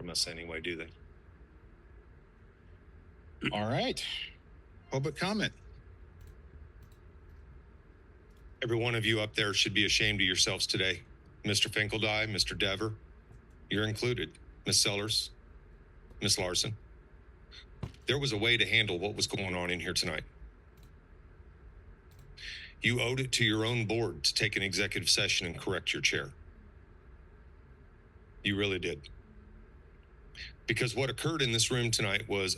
from us anyway, do they? All right. Public comment. Every one of you up there should be ashamed of yourselves today. Mr. Finkeldye, Mr. Dever, you're included. Miss Sellers, Miss Larson. There was a way to handle what was going on in here tonight. You owed it to your own board to take an executive session and correct your chair. You really did. Because what occurred in this room tonight was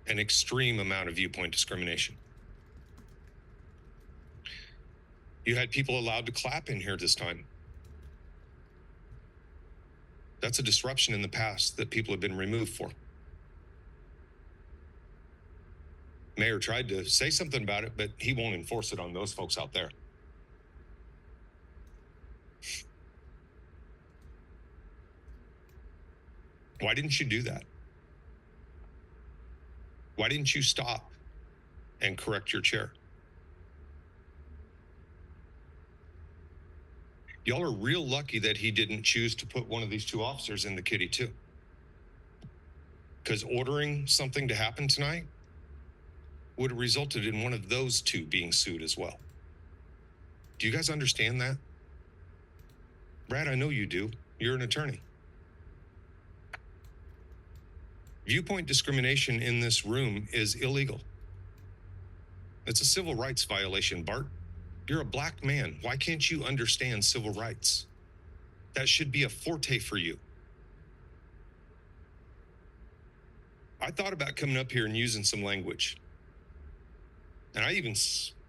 an extreme amount of viewpoint discrimination. You had people allowed to clap in here this time. That's a disruption in the past that people have been removed for. Mayor tried to say something about it, but he won't enforce it on those folks out there. Why didn't you do that? Why didn't you stop and correct your chair? Y'all are real lucky that he didn't choose to put one of these two officers in the kitty too. Because ordering something to happen tonight would have resulted in one of those two being sued as well. Do you guys understand that? Brad, I know you do. You're an attorney. Viewpoint discrimination in this room is illegal. It's a civil rights violation, Bart. You're a black man. Why can't you understand civil rights? That should be a forte for you. I thought about coming up here and using some language. And I even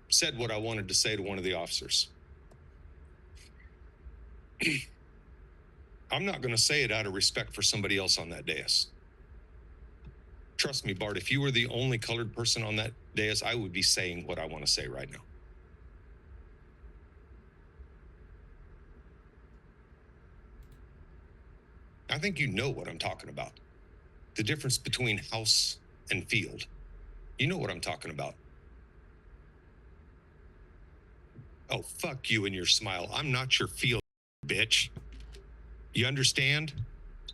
said what I wanted to say to one of the officers. I'm not going to say it out of respect for somebody else on that dais. Trust me, Bart, if you were the only colored person on that dais, I would be saying what I want to say right now. I think you know what I'm talking about. The difference between house and field. You know what I'm talking about. Oh, fuck you and your smile. I'm not your field, bitch. You understand?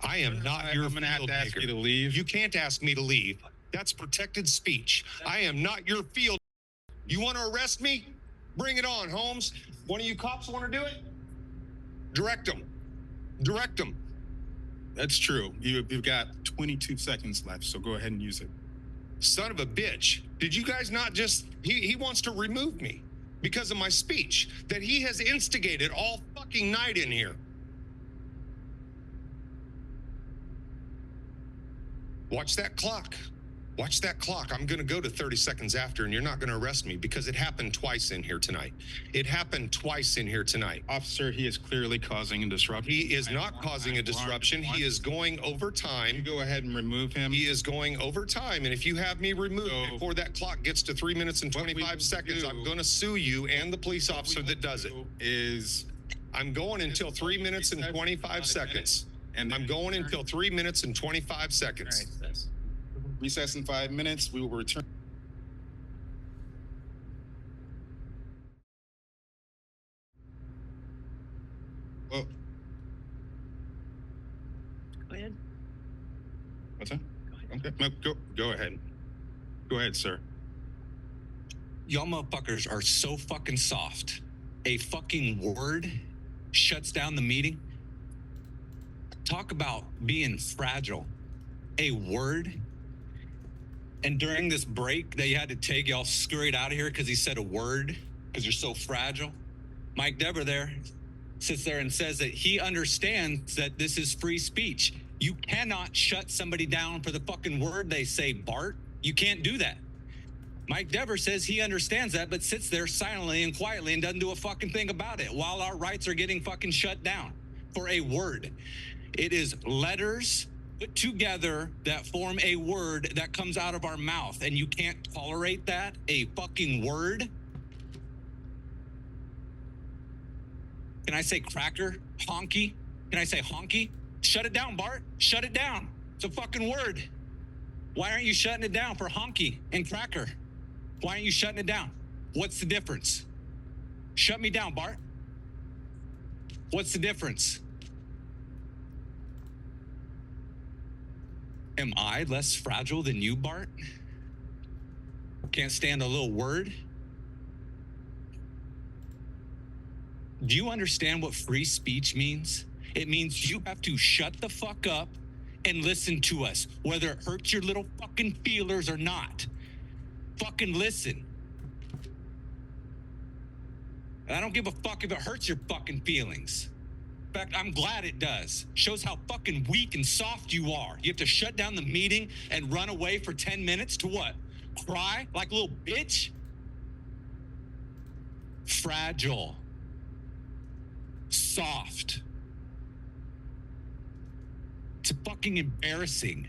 I am not your I'm gonna have field to ask nigger. you to leave. You can't ask me to leave. That's protected speech. I am not your field. You want to arrest me? Bring it on, Holmes. One of you cops want to do it? Direct them. Direct them. That's true. You've got 22 seconds left, so go ahead and use it. Son of a bitch. Did you guys not just... He wants to remove me because of my speech that he has instigated all fucking night in here. Watch that clock. Watch that clock. I'm going to go to 30 seconds after, and you're not going to arrest me because it happened twice in here tonight. It happened twice in here tonight. Officer, he is clearly causing a disruption. He is not causing a disruption. He is going over time. You go ahead and remove him. He is going over time, and if you have me removed before that clock gets to 3 minutes and 25 seconds, I'm going to sue you and the police officer that does it. I'm going until 3 minutes and 25 seconds. And I'm going until 3 minutes and 25 seconds. All right. Recess in 5 minutes. We will return. Oh. Go ahead. What's that? Go ahead. Okay. No, go ahead. Go ahead, sir. Y'all motherfuckers are so fucking soft. A fucking word shuts down the meeting. Talk about being fragile. A word. And during this break that you had to take, y'all scurried out of here because he said a word, because you're so fragile. Mike Dever there sits there and says that he understands that this is free speech. You cannot shut somebody down for the fucking word they say, Bart. You can't do that. Mike Dever says he understands that, but sits there silently and quietly and doesn't do a fucking thing about it while our rights are getting fucking shut down for a word. It is letters put together that form a word that comes out of our mouth, and you can't tolerate that, a fucking word. Can I say cracker? Honky? Can I say honky? Shut it down, Bart. Shut it down. It's a fucking word. Why aren't you shutting it down for honky and cracker? Why aren't you shutting it down? What's the difference? Shut me down, Bart. What's the difference? Am I less fragile than you, Bart? Can't stand a little word? Do you understand what free speech means? It means you have to shut the fuck up and listen to us, whether it hurts your little fucking feelers or not. Fucking listen. And I don't give a fuck if it hurts your fucking feelings. In fact, I'm glad it does. Shows how fucking weak and soft you are. You have to shut down the meeting and run away for 10 minutes to what? Cry like a little bitch? Fragile. Soft. It's fucking embarrassing.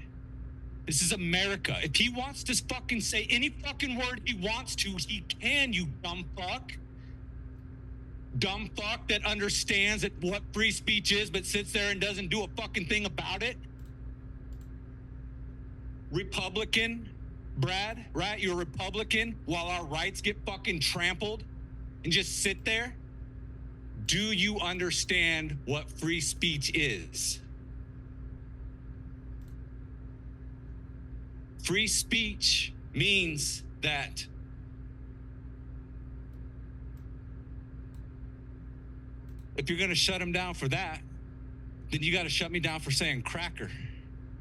This is America. If he wants to fucking say any fucking word he wants to, he can, you dumb fuck. Dumb fuck that understands that what free speech is, but sits there and doesn't do a fucking thing about it. Republican, Brad, right? You're a Republican while our rights get fucking trampled and just sit there. Do you understand what free speech is? Free speech means that if you're going to shut him down for that, then you got to shut me down for saying cracker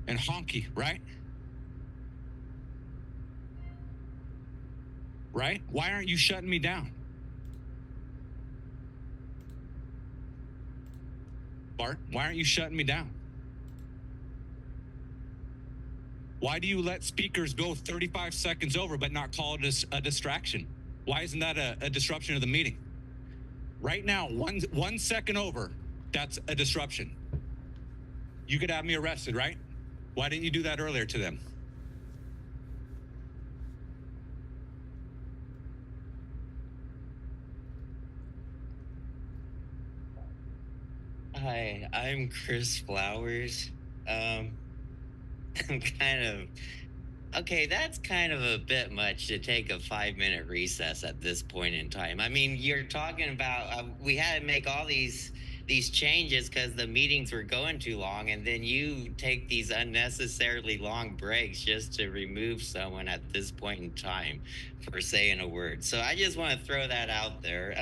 and honky, right? Right? Why aren't you shutting me down? Bart, why aren't you shutting me down? Why do you let speakers go 35 seconds over but not call it a distraction? Why isn't that a disruption of the meeting? Right now, 1 second over, that's a disruption. You could have me arrested, right? Why didn't you do that earlier to them? Hi, I'm Chris Flowers. I'm kind of okay. That's kind of a bit much to take a 5-minute recess at this point in time. I mean, you're talking about we had to make all these changes because the meetings were going too long, and then you take these unnecessarily long breaks just to remove someone at this point in time for saying a word. So I just want to throw that out there.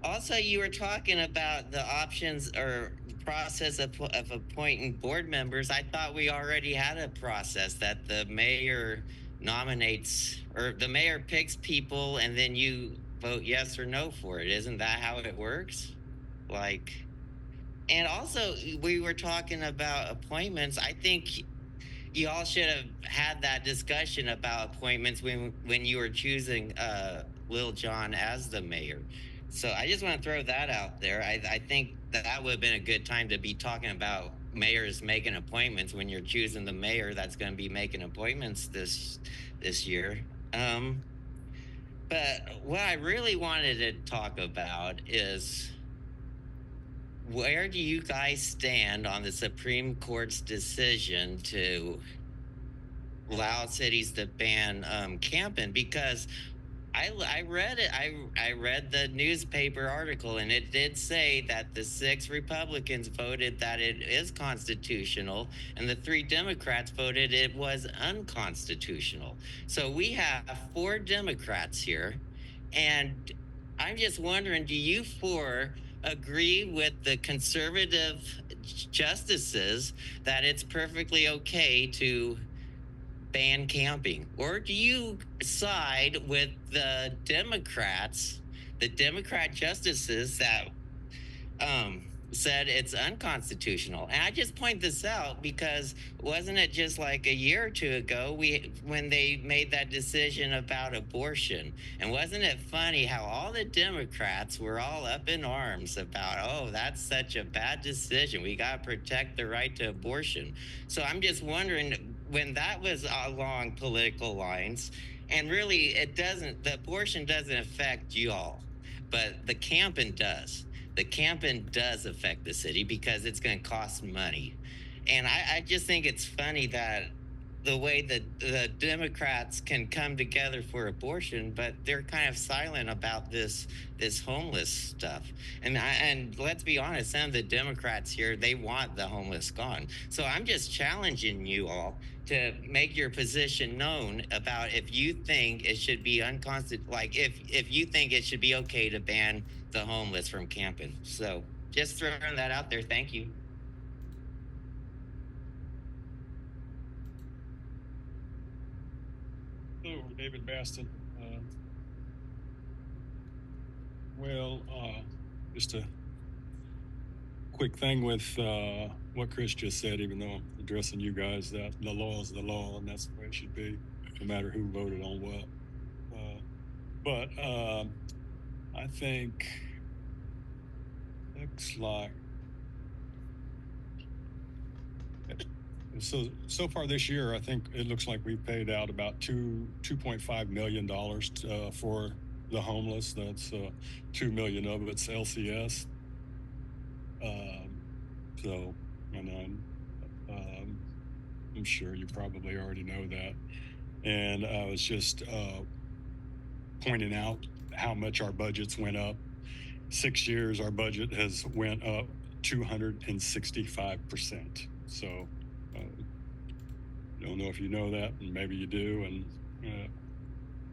Also, you were talking about the options or process of appointing board members. I thought we already had a process that the mayor nominates or the mayor picks people and then you vote yes or no for it. Isn't that how it works? Like, and also we were talking about appointments. I think you all should have had that discussion about appointments when you were choosing Lil Jon as the mayor. So I just want to throw that out there. I think that would have been a good time to be talking about mayors making appointments when you're choosing the mayor that's going to be making appointments this year. But what I really wanted to talk about is where do you guys stand on the Supreme Court's decision to allow cities to ban camping? Because I read it. I read the newspaper article, and it did say that the 6 Republicans voted that it is constitutional, and the 3 Democrats voted it was unconstitutional. So we have 4 Democrats here, and I'm just wondering, do you 4 agree with the conservative justices that it's perfectly okay to ban camping, or do you side with the Democrats, the Democrat justices that said it's unconstitutional? And I just point this out because wasn't it just like a year or 2 ago when they made that decision about abortion? And wasn't it funny how all the Democrats were all up in arms about, oh, that's such a bad decision, we got to protect the right to abortion? So I'm just wondering, when that was along political lines, and really the abortion doesn't affect y'all, but the camping does. The camping does affect the city because it's going to cost money. And I just think it's funny that the way that the Democrats can come together for abortion, but they're kind of silent about this homeless stuff. And let's be honest, some of the Democrats here, they want the homeless gone. So I'm just challenging you all to make your position known about if you think it should be unconstitutional, like if you think it should be okay to ban the homeless from camping. So just throwing that out there. Thank you. Hello, David Baston. Just a quick thing with what Chris just said, even though I'm addressing you guys, that the law is the law and that's the way it should be, no matter who voted on what. But I think looks like so far this year, I think it looks like we've paid out about $2.5 million for the homeless. That's $2 million of it's LCS. I'm sure you probably already know that. And I was just pointing out how much our budgets went up. 6 years, our budget has went up 265%. So don't know if you know that, and maybe you do, and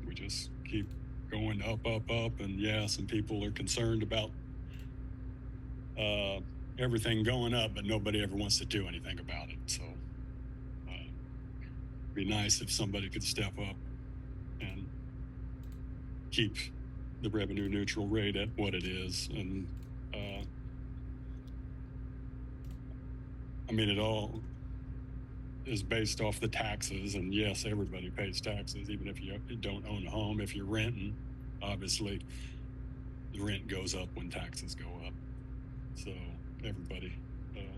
we just keep going up, and yeah, some people are concerned about everything going up, but nobody ever wants to do anything about it. So it'd be nice if somebody could step up and keep the revenue neutral rate at what it is. And I mean, it all is based off the taxes, and yes, everybody pays taxes, even if you don't own a home. If you're renting, obviously the rent goes up when taxes go up. So everybody,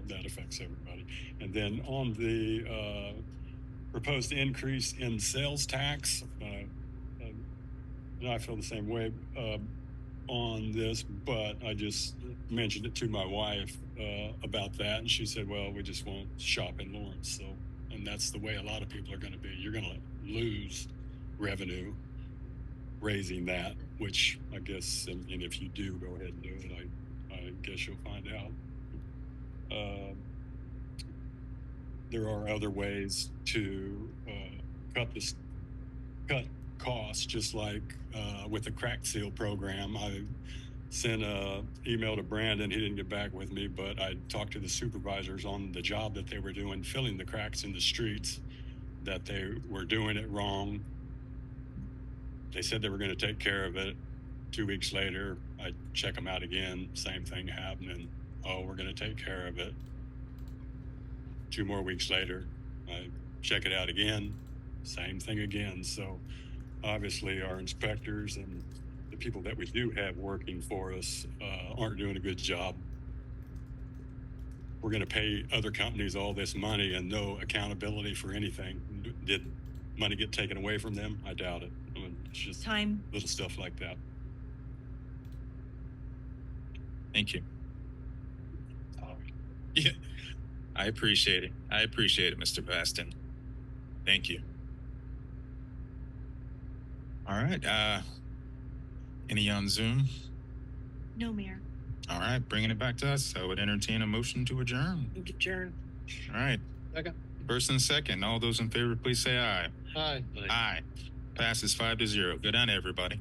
that affects everybody. And then on the proposed increase in sales tax, and I feel the same way on this, but I just mentioned it to my wife about that, and she said, well, we just won't shop in Lawrence. So, and that's the way a lot of people are going to be. You're going to lose revenue raising that, which I guess, and if you do, go ahead and do it. I guess you'll find out. There are other ways to cut costs, just like with the crack seal program. I sent an email to Brandon. He didn't get back with me, but I talked to the supervisors on the job that they were doing, filling the cracks in the streets, that they were doing it wrong. They said they were going to take care of it. 2 weeks later, I check them out again. Same thing happening. Oh, we're going to take care of it. 2 more weeks later, I check it out again. Same thing again. So obviously our inspectors and the people that we do have working for us aren't doing a good job. We're going to pay other companies all this money and no accountability for anything. Did money get taken away from them? I doubt it. I mean, it's just little stuff like that. Thank you. Yeah, I appreciate it. I appreciate it, Mr. Baston. Thank you. All right. Any on Zoom? No, Mayor. All right, bringing it back to us. I would entertain a motion to adjourn. Adjourn. All right. Second. First and second. All those in favor, please say aye. Aye. Aye. Passes 5-0. Good on everybody.